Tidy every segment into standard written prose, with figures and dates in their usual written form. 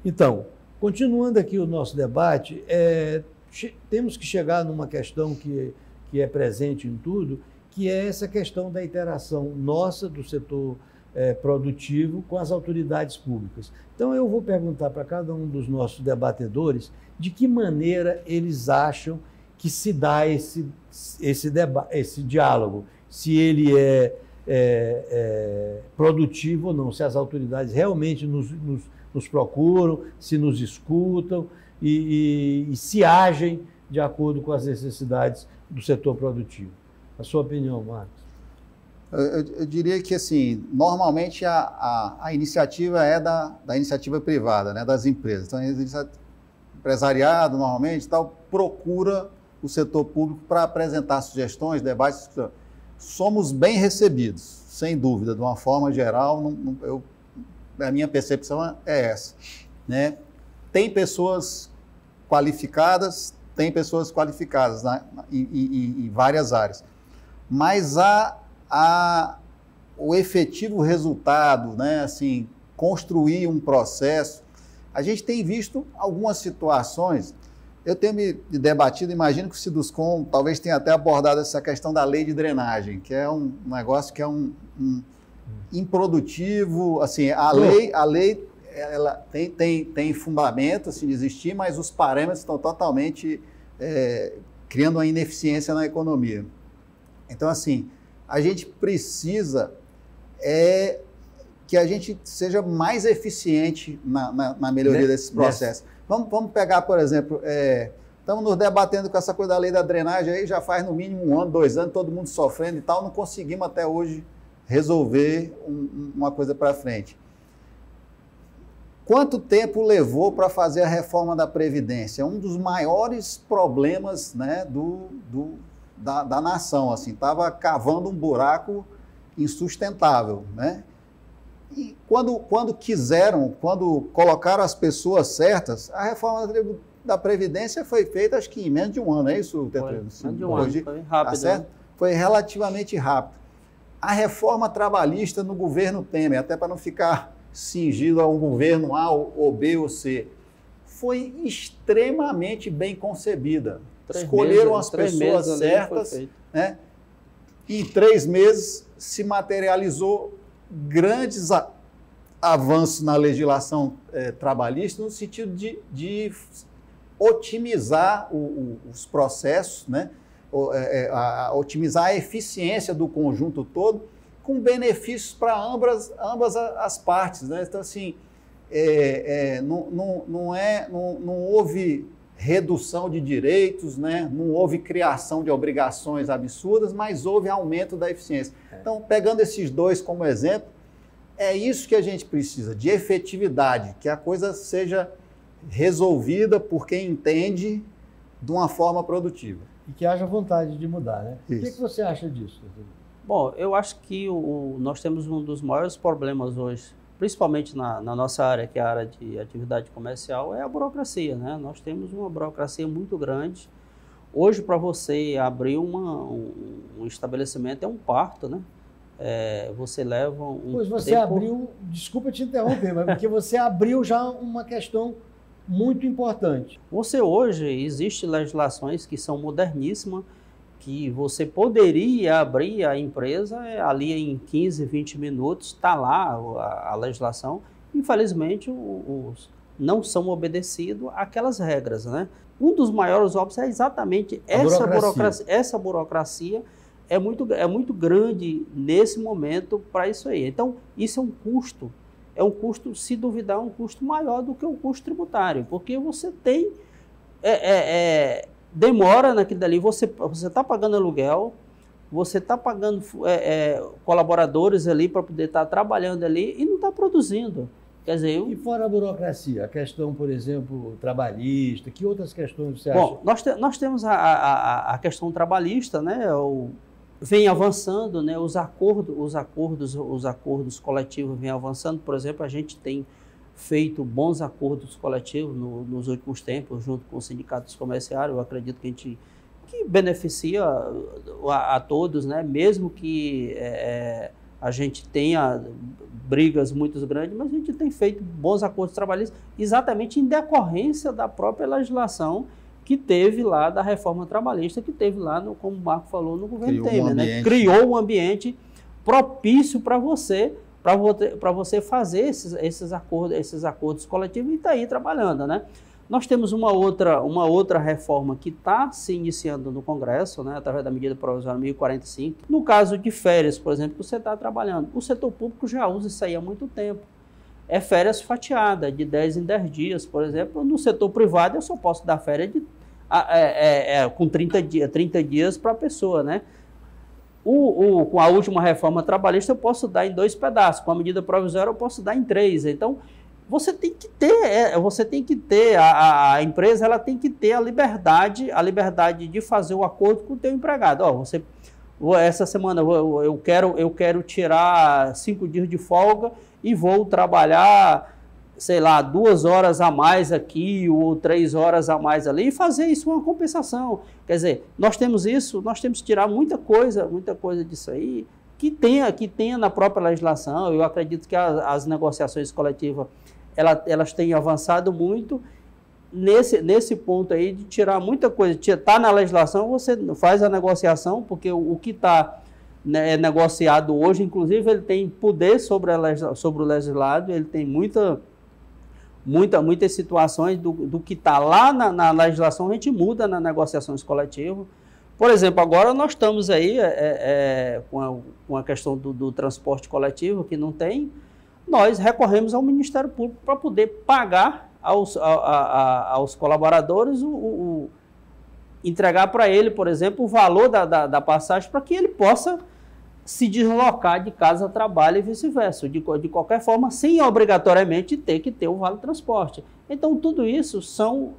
Então, continuando aqui o nosso debate, temos que chegar numa questão que é presente em tudo, que é essa questão da interação nossa, do setor produtivo, com as autoridades públicas. Então, eu vou perguntar para cada um dos nossos debatedores de que maneira eles acham que se dá esse diálogo, se ele é produtivo ou não, se as autoridades realmente nos procuram, se nos escutam e se agem de acordo com as necessidades do setor produtivo. A sua opinião, Marcos? Eu diria que, assim, normalmente a iniciativa é da iniciativa privada, né, das empresas. Então, o empresariado, normalmente, procura o setor público para apresentar sugestões, debates. Somos bem recebidos, sem dúvida, de uma forma geral. A minha percepção é essa, né? Tem pessoas qualificadas em várias áreas, mas o efetivo resultado, né, assim, construir um processo. A gente tem visto algumas situações. Eu tenho me debatido, imagino que o Siduscom talvez tenha até abordado essa questão da lei de drenagem, que é um negócio que é improdutivo. Assim, a lei ela tem fundamento assim, de existir, mas os parâmetros estão totalmente criando uma ineficiência na economia. Então, assim, a gente precisa que a gente seja mais eficiente na melhoria desses processos. Vamos pegar, por exemplo, estamos nos debatendo com essa coisa da lei da drenagem, aí já faz no mínimo 1 ano, 2 anos, todo mundo sofrendo e tal, não conseguimos até hoje resolver uma coisa para frente. Quanto tempo levou para fazer a reforma da Previdência? Um dos maiores problemas, né, da nação, assim, estava cavando um buraco insustentável, né? E quando colocaram as pessoas certas, a reforma da Previdência foi feita, acho que em menos de 1 ano, é isso, Tetrano? Menos de 1 ano, foi rápido. Tá, né? Foi relativamente rápido. A reforma trabalhista no governo Temer, até para não ficar cingido a um governo A ou B ou C, foi extremamente bem concebida. Escolheram as pessoas certas, né? Em 3 meses se materializou grandes avanços na legislação trabalhista no sentido de otimizar os processos, né? Otimizar a eficiência do conjunto todo, com benefícios para ambas as partes, né? Então, assim, não houve redução de direitos, né? Não houve criação de obrigações absurdas, mas houve aumento da eficiência. Então, pegando esses dois como exemplo, é isso que a gente precisa, de efetividade, que a coisa seja resolvida por quem entende de uma forma produtiva. E que haja vontade de mudar, né? Isso. O que você acha disso? Bom, eu acho que nós temos um dos maiores problemas hoje, principalmente na nossa área, que é a área de atividade comercial, é a burocracia, né? Nós temos uma burocracia muito grande. Hoje, para você abrir um estabelecimento, é um parto, né? Você leva Pois você abriu, desculpa te interromper, mas porque você abriu já uma questão muito importante. Hoje, existem legislações que são moderníssimas, que você poderia abrir a empresa ali em 15, 20 minutos, está lá a legislação. Infelizmente, não são obedecidos aquelas regras, né? Um dos maiores óbitos é exatamente essa burocracia é muito grande nesse momento para isso aí. Então, isso é um custo, se duvidar, um custo maior do que o custo tributário, porque você tem... demora naquilo dali, você está pagando aluguel, você está pagando colaboradores ali para poder estar trabalhando ali e não está produzindo. Quer dizer, E fora a burocracia, a questão, por exemplo, trabalhista, que outras questões você acha? Bom, nós temos a questão trabalhista, né? Vem avançando, né? Os acordos coletivos vêm avançando. Por exemplo, a gente tem feito bons acordos coletivos nos últimos tempos, junto com os sindicatos comerciais. Eu acredito que beneficia a todos, né? Mesmo que a gente tenha brigas muito grandes, mas a gente tem feito bons acordos trabalhistas exatamente em decorrência da própria legislação que teve lá, da reforma trabalhista, que teve lá, como o Marco falou, no governo Temer, né? Criou um ambiente propício para você fazer esses acordos coletivos e está aí trabalhando, né? Nós temos uma outra reforma que está se iniciando no Congresso, né, através da medida provisória 1045. No caso de férias, por exemplo, que você está trabalhando, o setor público já usa isso aí há muito tempo. É férias fatiadas, de 10 em 10 dias, por exemplo. No setor privado, eu só posso dar férias com 30 dias para a pessoa, né? Com a última reforma trabalhista, eu posso dar em 2 pedaços. Com a medida provisória, eu posso dar em 3. Então, você tem que ter, a empresa ela tem que ter a liberdade de fazer o acordo com o teu empregado. Essa semana eu quero tirar 5 dias de folga e vou trabalhar, sei lá, 2 horas a mais aqui ou 3 horas a mais ali e fazer isso uma compensação. Quer dizer, nós temos que tirar muita coisa disso aí que tenha na própria legislação. Eu acredito que as negociações coletivas elas têm avançado muito nesse ponto aí de tirar muita coisa. Está na legislação, você faz a negociação, porque o que está negociado hoje, inclusive, ele tem poder sobre o legislado, ele tem muitas situações do que está lá na legislação, a gente muda nas negociações coletivas. Por exemplo, agora nós estamos aí com a questão do transporte coletivo, que não tem. Nós recorremos ao Ministério Público para poder pagar aos colaboradores, entregar para ele, por exemplo, o valor da passagem para que ele possa se deslocar de casa a trabalho e vice-versa, de qualquer forma, sem obrigatoriamente ter que ter o vale transporte. Então, tudo isso são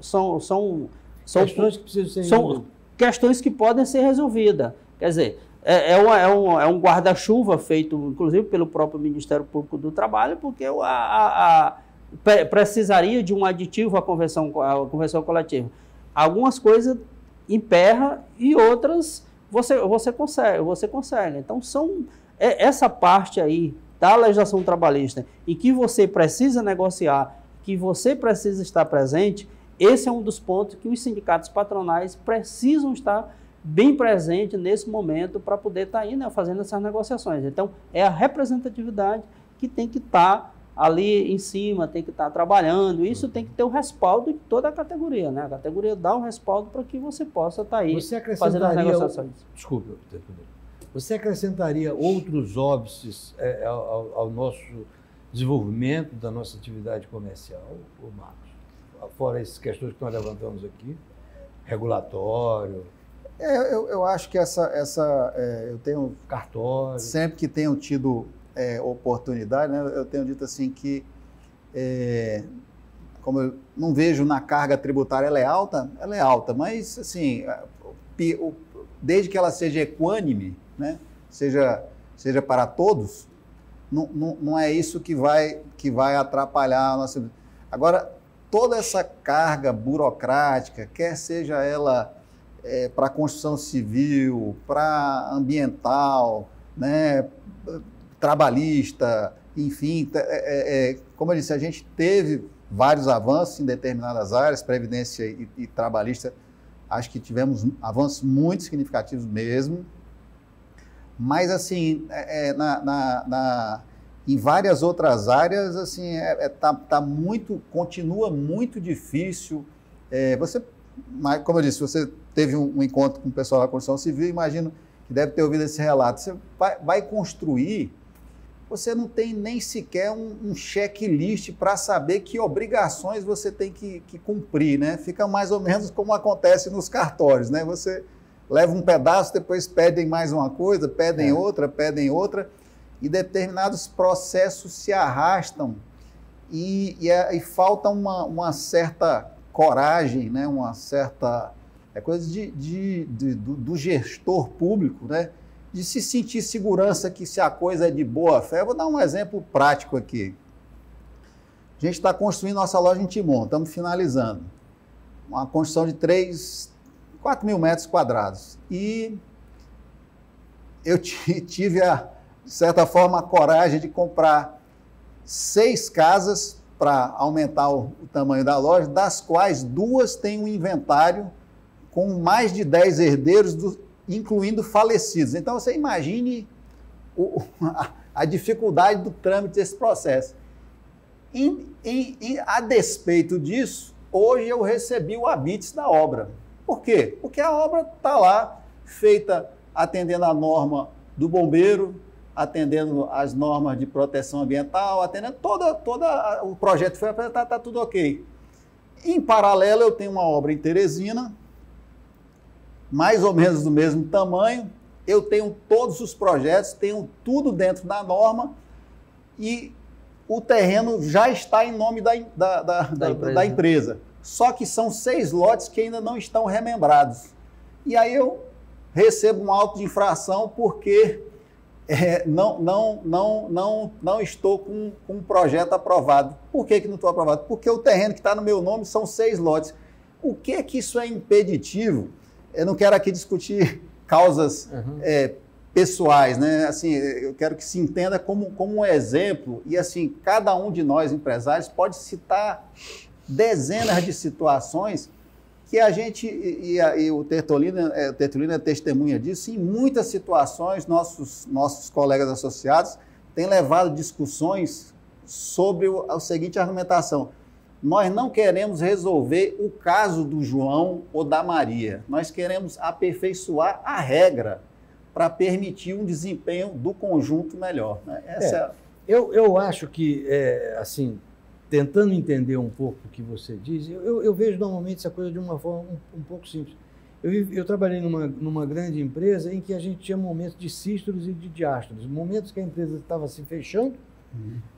questões que precisam ser questões que podem ser resolvidas. Quer dizer, é um guarda-chuva feito, inclusive, pelo próprio Ministério Público do Trabalho, porque precisaria de um aditivo à convenção coletiva. Algumas coisas emperra e outras você consegue. Então, essa parte aí da legislação trabalhista em que você precisa negociar, que você precisa estar presente, esse é um dos pontos que os sindicatos patronais precisam estar bem presentes nesse momento para poder estar aí, né, fazendo essas negociações. Então, é a representatividade que tem que estar ali em cima, tem que estar trabalhando. Isso tem que ter o respaldo de toda a categoria, né? A categoria dá o respaldo para que você possa estar aí fazendo as negociações. Desculpe, você acrescentaria outros óbices ao nosso desenvolvimento da nossa atividade comercial, Marcos? Fora essas questões que nós levantamos aqui, regulatório. Eu acho que eu tenho cartório. Sempre que tenho tido oportunidade, né, eu tenho dito assim que, como eu não vejo na carga tributária, ela é alta, mas assim, desde que ela seja equânime, né, seja para todos, não é isso que vai atrapalhar a nossa. Agora, toda essa carga burocrática, quer seja ela para construção civil, para ambiental, né, trabalhista, enfim, como eu disse, a gente teve vários avanços em determinadas áreas, previdência e trabalhista, acho que tivemos avanços muito significativos mesmo, mas assim, em várias outras áreas, assim, continua muito difícil. Como eu disse, você teve um encontro com o pessoal da construção civil, imagino que deve ter ouvido esse relato. Você vai construir, você não tem nem sequer um checklist para saber que obrigações você tem que cumprir, né? Fica mais ou menos como acontece nos cartórios, né? Você leva um pedaço, depois pedem mais uma coisa, pedem outra, e determinados processos se arrastam e falta uma certa coragem, né? Uma certa coisa do gestor público, né? De se sentir segurança que se a coisa é de boa fé. Eu vou dar um exemplo prático aqui. A gente está construindo nossa loja em Timon, estamos finalizando. Uma construção de 4 mil metros quadrados. E eu tive, de certa forma, a coragem de comprar 6 casas para aumentar o tamanho da loja, das quais 2 têm um inventário com mais de 10 herdeiros, incluindo falecidos. Então, você imagine a dificuldade do trâmite desse processo. A despeito disso, hoje eu recebi o habites da obra. Por quê? Porque a obra está lá, feita atendendo a norma do bombeiro, atendendo as normas de proteção ambiental, atendendo o projeto foi apresentado, está tudo ok. Em paralelo, eu tenho uma obra em Teresina, mais ou menos do mesmo tamanho, eu tenho todos os projetos, tenho tudo dentro da norma e o terreno já está em nome da empresa. Só que são 6 lotes que ainda não estão remembrados. E aí eu recebo um auto de infração porque não estou com um projeto aprovado. Por que não estou aprovado? Porque o terreno que está no meu nome são 6 lotes. O que isso é impeditivo? Eu não quero aqui discutir causas pessoais, né? Assim, eu quero que se entenda como um exemplo. E assim, cada um de nós empresários pode citar dezenas de situações que a gente, e o Tertolino é testemunha disso, em muitas situações nossos colegas associados têm levado discussões sobre a seguinte argumentação: nós não queremos resolver o caso do João ou da Maria, nós queremos aperfeiçoar a regra para permitir um desempenho do conjunto melhor. Né? Eu acho que, assim, tentando entender um pouco o que você diz, eu vejo normalmente essa coisa de uma forma um pouco simples. Eu trabalhei numa grande empresa em que a gente tinha momentos de sístoles e de diástoles, momentos que a empresa estava se fechando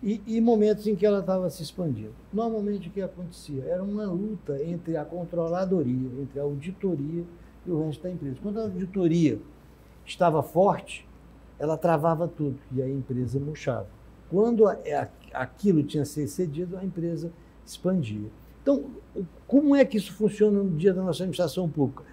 e momentos em que ela estava se expandindo. Normalmente o que acontecia era uma luta entre a controladoria, entre a auditoria e o resto da empresa. Quando a auditoria estava forte, ela travava tudo e a empresa murchava. Quando aquilo tinha sido cedido, a empresa expandia. Então, como é que isso funciona no dia da nossa administração pública?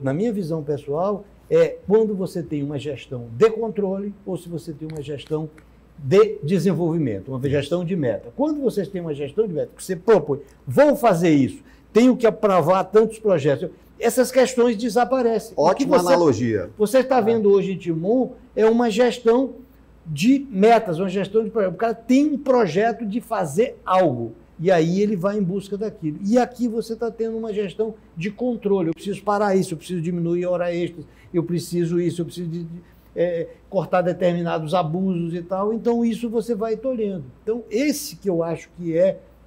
Na minha visão pessoal, é quando você tem uma gestão de controle ou se você tem uma gestão de desenvolvimento, uma gestão de meta. Quando vocês têm uma gestão de meta, que você propõe, vou fazer isso, tenho que aprovar tantos projetos, essas questões desaparecem. Ótima analogia. Você está vendo hoje em Timon é uma gestão de metas, uma gestão de projetos. O cara tem um projeto de fazer algo e aí ele vai em busca daquilo. E aqui você está tendo uma gestão de controle. Eu preciso parar isso, eu preciso diminuir a hora extra, eu preciso isso, eu preciso cortar determinados abusos e tal. Então isso você vai tolhendo. Então esse que eu acho que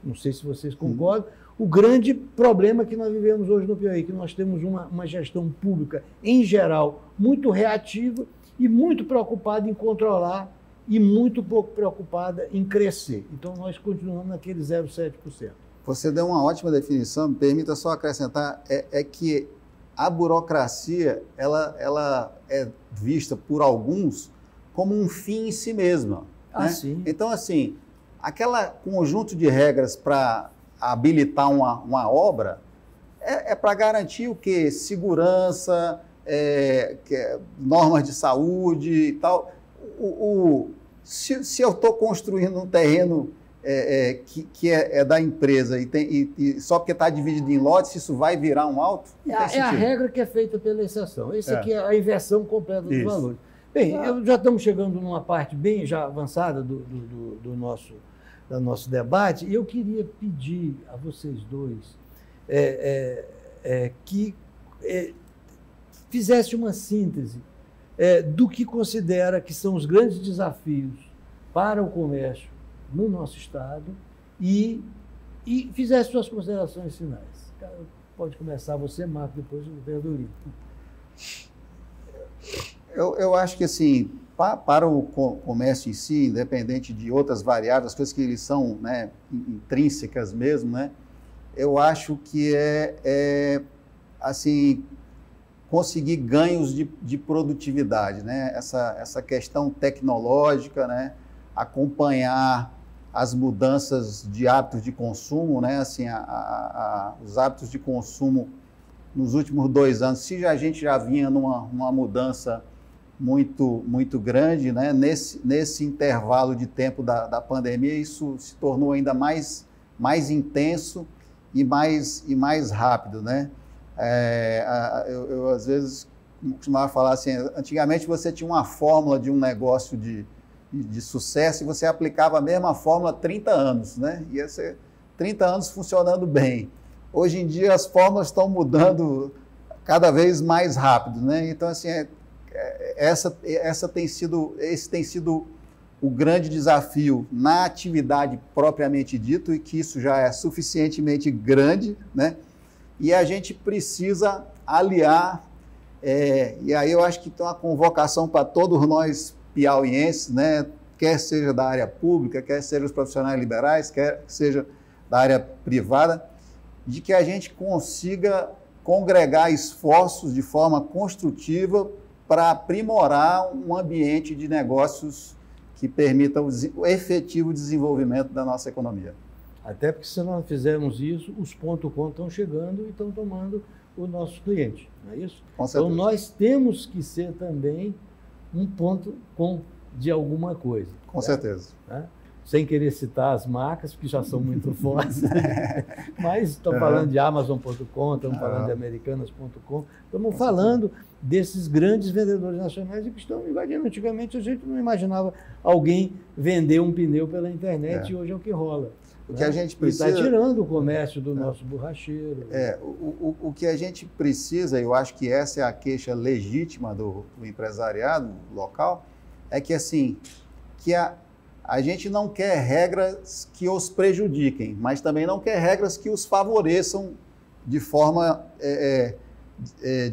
não sei se vocês concordam, o grande problema que nós vivemos hoje no Piauí, que nós temos uma gestão pública, em geral, muito reativa e muito preocupada em controlar e muito pouco preocupada em crescer. Então, nós continuamos naquele 0,7%. Você deu uma ótima definição, me permita só acrescentar, que a burocracia ela é vista por alguns como um fim em si mesma. Né? Sim. Então, assim, aquele conjunto de regras para habilitar uma obra é para garantir o quê? Segurança, normas de saúde e tal. Se eu estou construindo um terreno que é da empresa e só porque está dividido em lotes, isso vai virar um auto? É a regra que é feita pela exceção. Esse aqui é a inversão completa dos valores. Bem, já estamos chegando numa parte bem já avançada do nosso debate, e eu queria pedir a vocês dois que fizesse uma síntese do que considera que são os grandes desafios para o comércio no nosso Estado e fizesse suas considerações finais. Pode começar você, Marco, depois o Verdolino. Eu acho que, assim, para o comércio em si, independente de outras variáveis, as coisas que eles são, né, intrínsecas mesmo, né, eu acho que assim, conseguir ganhos de produtividade, né, essa questão tecnológica, né, acompanhar as mudanças de hábitos de consumo, né, assim, os hábitos de consumo nos últimos 2 anos, se a gente já vinha numa mudança muito grande, né? Nesse intervalo de tempo da pandemia, isso se tornou ainda mais intenso e mais rápido, né? Eu às vezes costumava falar assim, antigamente você tinha uma fórmula de um negócio de sucesso e você aplicava a mesma fórmula há 30 anos, né? Ia ser 30 anos funcionando bem. Hoje em dia as fórmulas estão mudando cada vez mais rápido, né? Então, assim, esse tem sido o grande desafio na atividade propriamente dito, e que isso já é suficientemente grande, né? E a gente precisa aliar, e aí eu acho que tem uma convocação para todos nós piauienses, né? Quer seja da área pública, quer seja os profissionais liberais, quer seja da área privada, de que a gente consiga congregar esforços de forma construtiva para aprimorar um ambiente de negócios que permita o efetivo desenvolvimento da nossa economia. Até porque se não fizermos isso, os .com estão chegando e estão tomando o nosso cliente, não é isso? Com certeza. Então nós temos que ser também um .com de alguma coisa. Com certeza. Né? Sem querer citar as marcas, que já são muito fortes, mas estamos falando de Amazon.com, estamos falando de Americanas.com, estamos falando desses grandes vendedores nacionais e que estão invadindo. Antigamente a gente não imaginava alguém vender um pneu pela internet e hoje é o que rola. O que a gente precisa... Está tirando o comércio do nosso borracheiro. O que a gente precisa, eu acho que essa é a queixa legítima do empresariado local, é que assim, que a gente não quer regras que os prejudiquem, mas também não quer regras que os favoreçam de forma,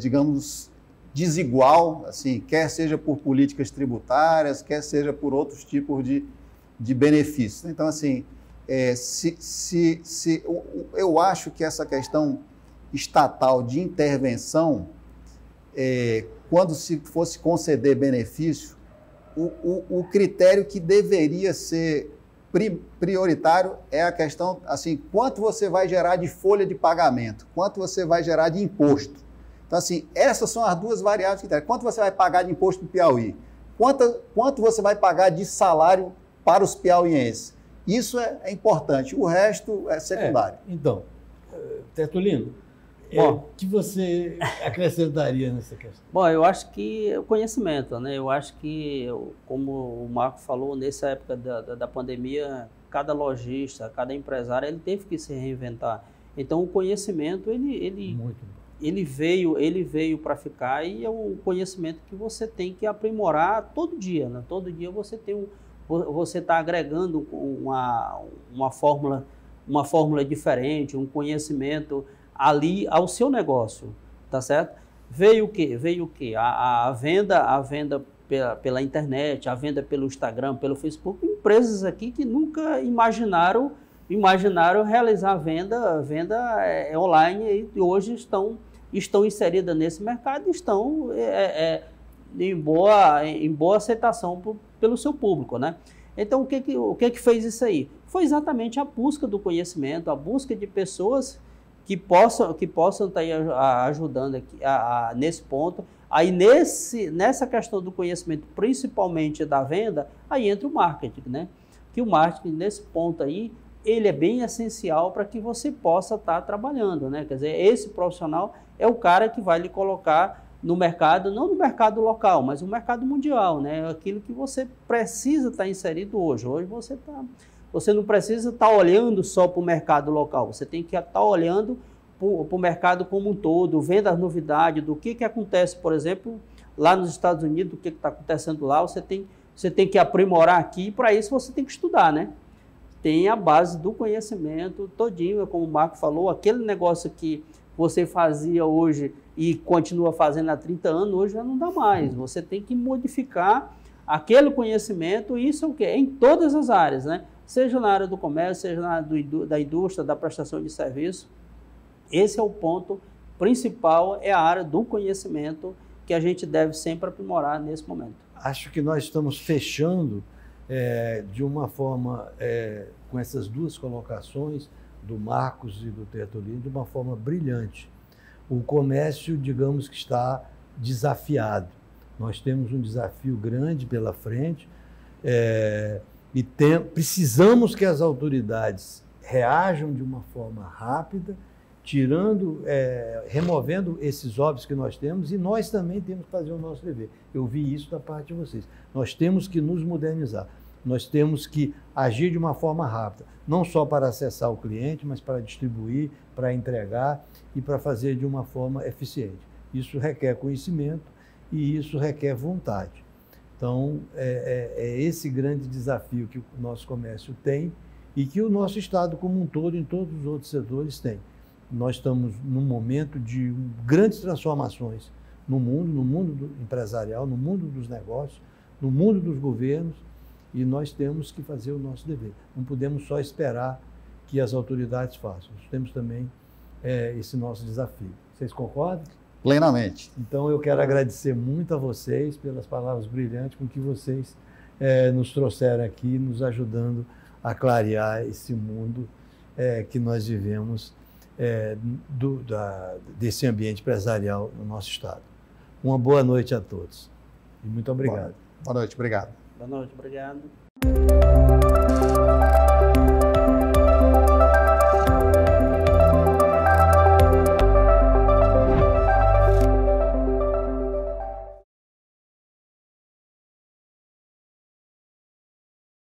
digamos, desigual, assim, quer seja por políticas tributárias, quer seja por outros tipos de benefícios. Então, assim, eu acho que essa questão estatal de intervenção, quando se fosse conceder benefício, o critério que deveria ser prioritário é a questão, assim, quanto você vai gerar de folha de pagamento, quanto você vai gerar de imposto. Então, assim, essas são as duas variáveis que tem. Quanto você vai pagar de imposto no Piauí? Quanto você vai pagar de salário para os piauienses? Isso é importante, o resto é secundário. Então, Tertulino, o que você acrescentaria nessa questão? Bom, eu acho que o conhecimento, né? Eu acho que, como o Marco falou, nessa época da pandemia, cada lojista, cada empresário, ele teve que se reinventar. Então, o conhecimento, ele veio para ficar, e é um conhecimento que você tem que aprimorar todo dia, né? Todo dia você está agregando uma fórmula diferente, um conhecimento ali ao seu negócio, tá certo? Veio o quê? A venda pela internet, a venda pelo Instagram, pelo Facebook, empresas aqui que nunca imaginaram realizar venda online, e hoje estão inseridas nesse mercado, estão em boa aceitação pelo seu público, né? Então, o que fez isso aí? Foi exatamente a busca do conhecimento, a busca de pessoas que possam estar aí ajudando aqui, nesse ponto. Aí, nessa questão do conhecimento, principalmente da venda, aí entra o marketing, né? Que o marketing, nesse ponto aí, ele é bem essencial para que você possa estar trabalhando, né? Quer dizer, esse profissional é o cara que vai lhe colocar no mercado, não no mercado local, mas no mercado mundial, né? Aquilo que você precisa estar inserido hoje. Hoje você não precisa estar olhando só para o mercado local, você tem que estar olhando para o mercado como um todo, vendo as novidades, do que acontece, por exemplo, lá nos Estados Unidos, o que está acontecendo lá, você tem que aprimorar aqui, e para isso você tem que estudar, né? Tem a base do conhecimento todinho, como o Marco falou, aquele negócio que você fazia hoje e continua fazendo há 30 anos, hoje já não dá mais. Você tem que modificar aquele conhecimento, e isso é o quê? Em todas as áreas, né? Seja na área do comércio, seja na área da indústria, da prestação de serviço. Esse é o ponto principal, é a área do conhecimento que a gente deve sempre aprimorar nesse momento. Acho que nós estamos fechando de uma forma, com essas duas colocações do Marcos e do Tertulino, de uma forma brilhante. O comércio, digamos que está desafiado. Nós temos um desafio grande pela frente e precisamos que as autoridades reajam de uma forma rápida, removendo esses óbitos que nós temos, e nós também temos que fazer o nosso dever. Eu vi isso da parte de vocês. Nós temos que nos modernizar. Nós temos que agir de uma forma rápida, não só para acessar o cliente, mas para distribuir, para entregar e para fazer de uma forma eficiente. Isso requer conhecimento e isso requer vontade. Então, é esse grande desafio que o nosso comércio tem e que o nosso Estado como um todo, em todos os outros setores, tem. Nós estamos num momento de grandes transformações no mundo empresarial, no mundo dos negócios, no mundo dos governos, e nós temos que fazer o nosso dever. Não podemos só esperar que as autoridades façam. Nós temos também esse nosso desafio. Vocês concordam? Plenamente. Então, eu quero agradecer muito a vocês pelas palavras brilhantes com que vocês nos trouxeram aqui, nos ajudando a clarear esse mundo que nós vivemos desse ambiente empresarial no nosso Estado. Uma boa noite a todos. E muito obrigado. Boa noite, obrigado. Boa noite, obrigado.